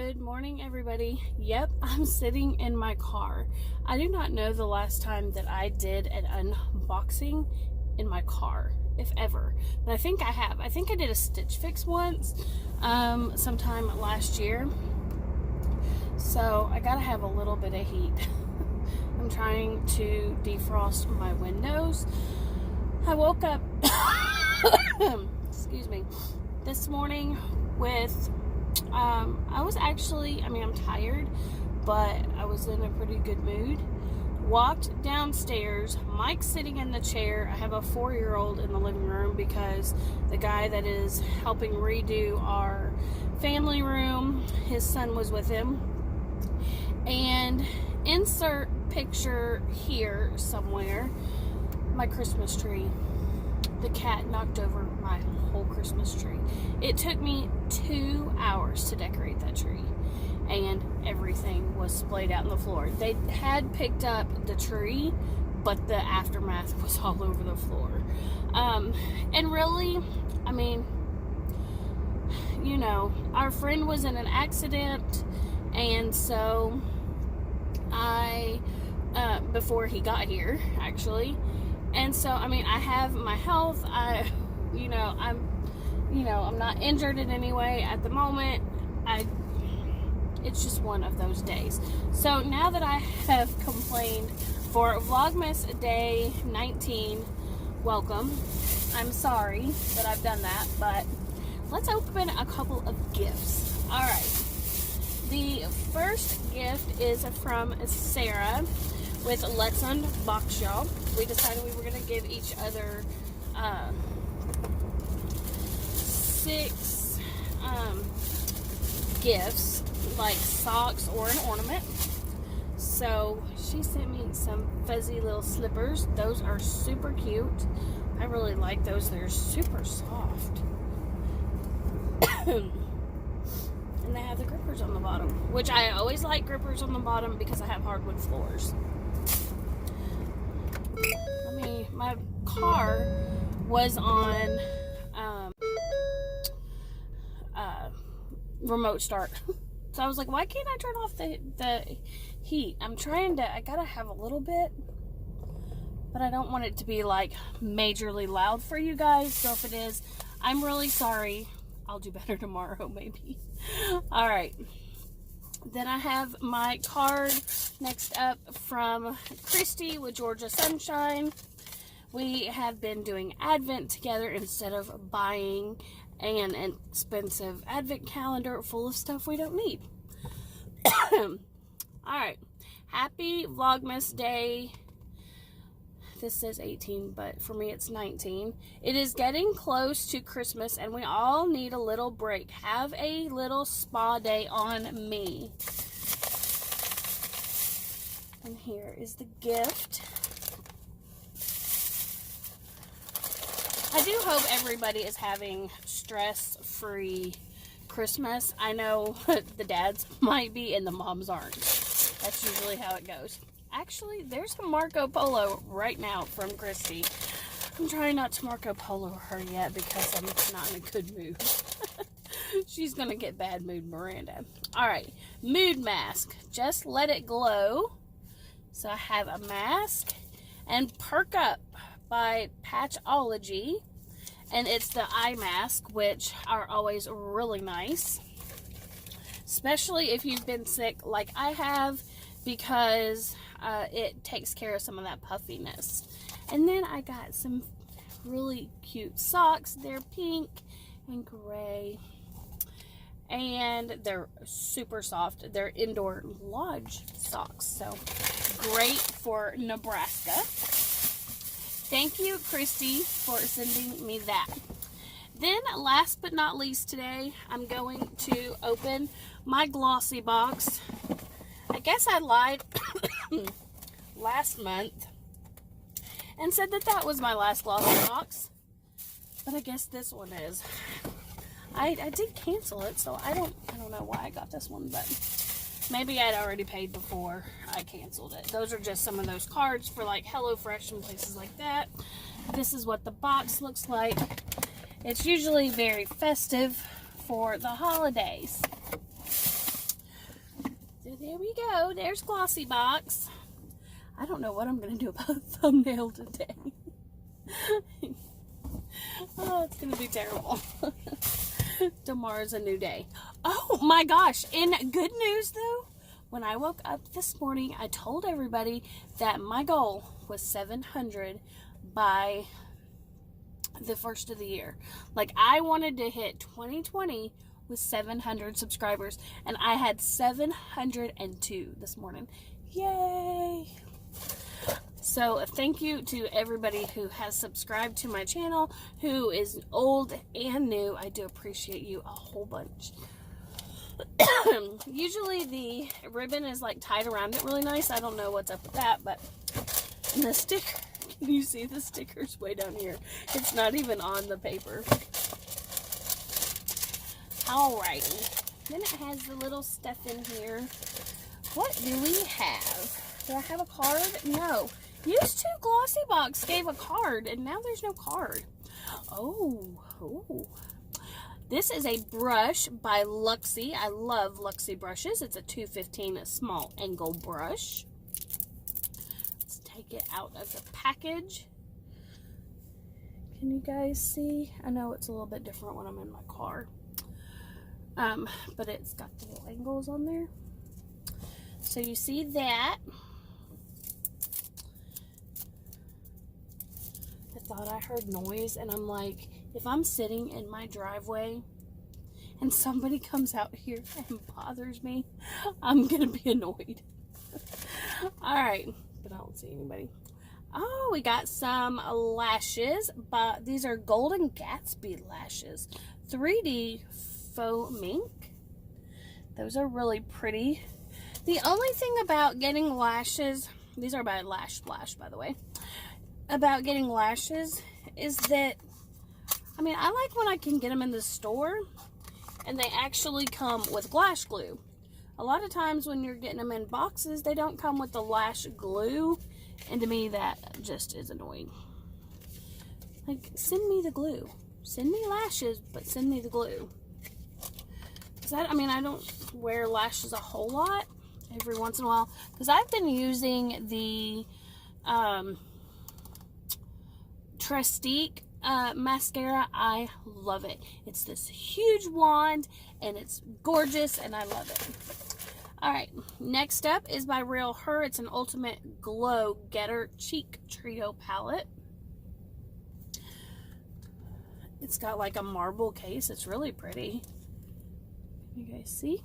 Good morning, everybody. Yep, I'm sitting in my car. I do not know the last time that I did an unboxing in my car, if ever. But I think I have. I think I did a Stitch Fix once, sometime last year. So I gotta have a little bit of heat. I'm trying to defrost my windows. I woke up, excuse me, this morning with I'm tired, but I was in a pretty good mood. Walked downstairs. Mike's sitting in the chair. I have a 4-year-old in the living room because the guy that is helping redo our family room, his son was with him. And insert picture here somewhere, my Christmas tree. The cat knocked over my whole Christmas tree. It took me 2 hours to decorate that tree, and everything was splayed out on the floor. They had picked up the tree, but the aftermath was all over the floor. And really, I mean, you know, our friend was in an accident, and so before he got here, actually. And so, I mean, I have my health. I'm not injured in any way at the moment. It's just one of those days. So now that I have complained for Vlogmas Day 19, welcome. I'm sorry that I've done that, but let's open a couple of gifts. All right. The first gift is from Sarah with Let's Unbox Y'all. We decided we were going to give each other 6 gifts, like socks or an ornament. So she sent me some fuzzy little slippers. Those are super cute. I really like those. They're super soft. And they have the grippers on the bottom, which I always like grippers on the bottom because I have hardwood floors. My car was on remote start. So I was like, why can't I turn off the heat? I gotta have a little bit, but I don't want it to be like majorly loud for you guys. So if it is, I'm really sorry. I'll do better tomorrow, maybe. All right. Then I have my card next up from Christy with Georgia Sunshine. We have been doing Advent together instead of buying an expensive Advent calendar full of stuff we don't need. Alright. Happy Vlogmas Day. This says 18, but for me it's 19. It is getting close to Christmas and we all need a little break. Have a little spa day on me. And here is the gift. I do hope everybody is having stress-free Christmas. I know the dads might be and the moms aren't. That's usually how it goes. Actually, there's a Marco Polo right now from Christy. I'm trying not to Marco Polo her yet because I'm not in a good mood. She's going to get bad mood Miranda. Alright, mood mask. Just let it glow. So I have a mask and Perk Up by Patchology, and it's the eye mask, which are always really nice, especially if you've been sick like I have, because it takes care of some of that puffiness. And then I got some really cute socks. They're pink and gray, and they're super soft. They're indoor lodge socks, so great for Nebraska. Thank you, Christy, for sending me that. Then, last but not least today, I'm going to open my Glossybox. I guess I lied last month and said that was my last Glossybox, but I guess this one is. I did cancel it, so I don't know why I got this one, but maybe I'd already paid before I canceled it. Those are just some of those cards for like HelloFresh and places like that. This is what the box looks like. It's usually very festive for the holidays. there we go. There's Glossybox. I don't know what I'm going to do about the thumbnail today. Oh, it's going to be terrible. Tomorrow's a new day. Oh my gosh. In good news though, when I woke up this morning, I told everybody that my goal was 700 by the first of the year. Like, I wanted to hit 2020 with 700 subscribers, and I had 702 this morning. Yay! So thank you to everybody who has subscribed to my channel, who is old and new. I do appreciate you a whole bunch. Usually the ribbon is like tied around it really nice. I don't know what's up with that, but the sticker, can you see the sticker's way down here? It's not even on the paper. Alrighty. Then it has the little stuff in here. What do we have? Do I have a card? No. Used to, Glossybox gave a card, and now there's no card. Oh. This is a brush by Luxy. I love Luxy brushes. It's a 215 small angle brush. Let's take it out of the package. Can you guys see? I know it's a little bit different when I'm in my car. But it's got the little angles on there. So you see that. I thought I heard noise, and I'm like, if I'm sitting in my driveway and somebody comes out here and bothers me, I'm gonna be annoyed. Alright, but I don't see anybody. Oh, we got some lashes, but these are Golden Gatsby lashes. 3D faux mink. Those are really pretty. The only thing about getting lashes, these are by Lash Splash, by the way, about getting lashes is that, I mean, I like when I can get them in the store and they actually come with lash glue. A lot of times when you're getting them in boxes, they don't come with the lash glue, and to me that just is annoying. Like, send me the glue. Send me lashes, but send me the glue. I mean, I don't wear lashes a whole lot, every once in a while, because I've been using the Trestique mascara. I love it. It's this huge wand, and it's gorgeous, and I love it. Alright, next up is by Real Her. It's an Ultimate Glow Getter Cheek Trio palette. It's got like a marble case. It's really pretty. You guys see?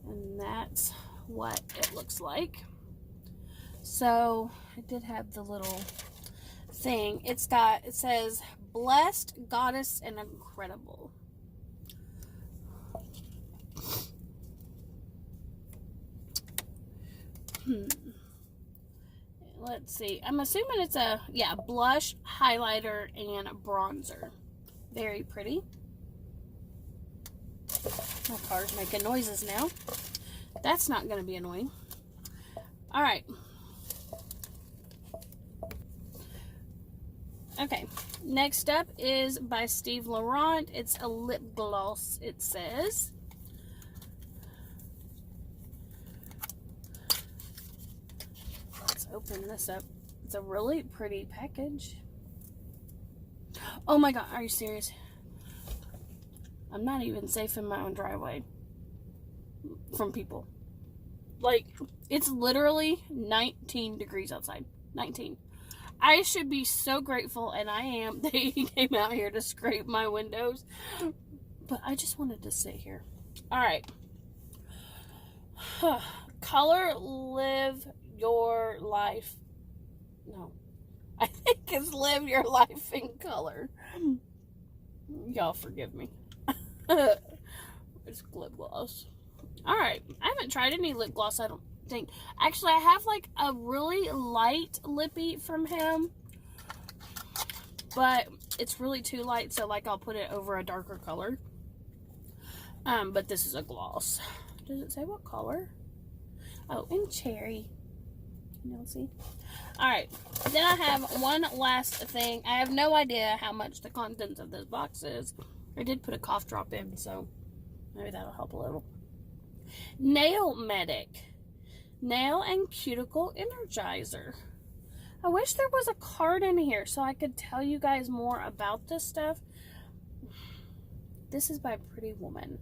And that's what it looks like. So I did have the little thing. It says Blessed, Goddess, and Incredible. Let's see. I'm assuming it's a, yeah, blush, highlighter, and bronzer. Very pretty. My car's making noises now. That's not going to be annoying. Alright. Okay. Next up is by Steve Laurent. It's a lip gloss, it says. Let's open this up. It's a really pretty package. Oh my god, are you serious? I'm not even safe in my own driveway from people. Like, it's literally 19 degrees outside. 19. I should be so grateful, and I am, that he came out here to scrape my windows. But I just wanted to sit here. Alright. Color Live Your Life. No. I think it's Live Your Life in Color. Y'all forgive me. It's lip gloss. Alright. I haven't tried any lip gloss, I don't think. Actually, I have like a really light lippy from him. But it's really too light, so like I'll put it over a darker color. But this is a gloss. Does it say what color? Oh, in cherry. Can y'all see? Alright. Then I have one last thing. I have no idea how much the contents of this box is. I did put a cough drop in, so maybe that'll help a little. Nail Medic. Nail and Cuticle Energizer. I wish there was a card in here so I could tell you guys more about this stuff. This is by Pretty Woman.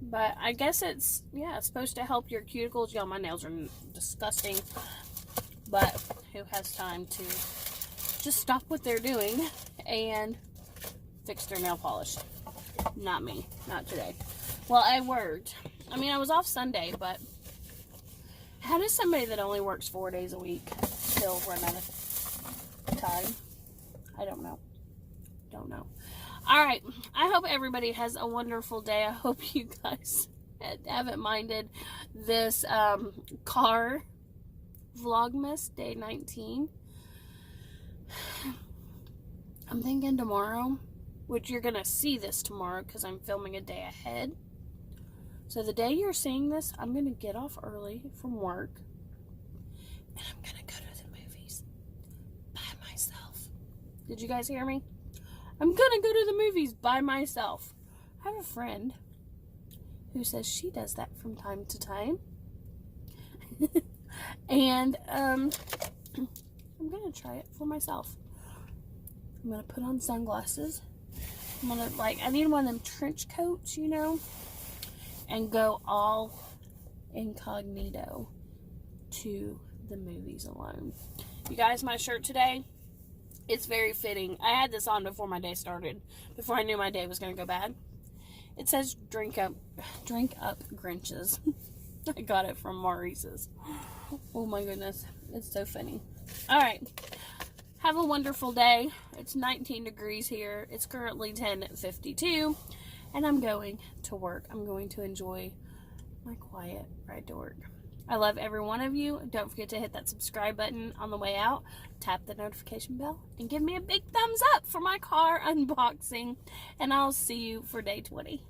But I guess it's, yeah, it's supposed to help your cuticles. Y'all, my nails are disgusting. But who has time to just stop what they're doing and fix their nail polish? Not me. Not today. Well, I worked. I mean, I was off Sunday, but how does somebody that only works 4 days a week still run out of time? I don't know. Don't know. All right. I hope everybody has a wonderful day. I hope you guys haven't minded this car Vlogmas day 19. I'm thinking tomorrow, which you're going to see this tomorrow because I'm filming a day ahead. So the day you're seeing this, I'm going to get off early from work and I'm going to go to the movies by myself. Did you guys hear me? I'm going to go to the movies by myself. I have a friend who says she does that from time to time. And I'm going to try it for myself. I'm going to put on sunglasses. I'm going to, like, I need one of them trench coats, you know, and go all incognito to the movies alone. You guys, my shirt today, it's very fitting. I had this on before my day started, before I knew my day was going to go bad. It says drink up Grinches. I got it from Maurice's. Oh my goodness, it's so funny. All right, have a wonderful day. It's 19 degrees here. It's currently 10:52, and I'm going to work. I'm going to enjoy my quiet ride to work. I love every one of you. Don't forget to hit that subscribe button on the way out. Tap the notification bell and give me a big thumbs up for my car unboxing. And I'll see you for day 20.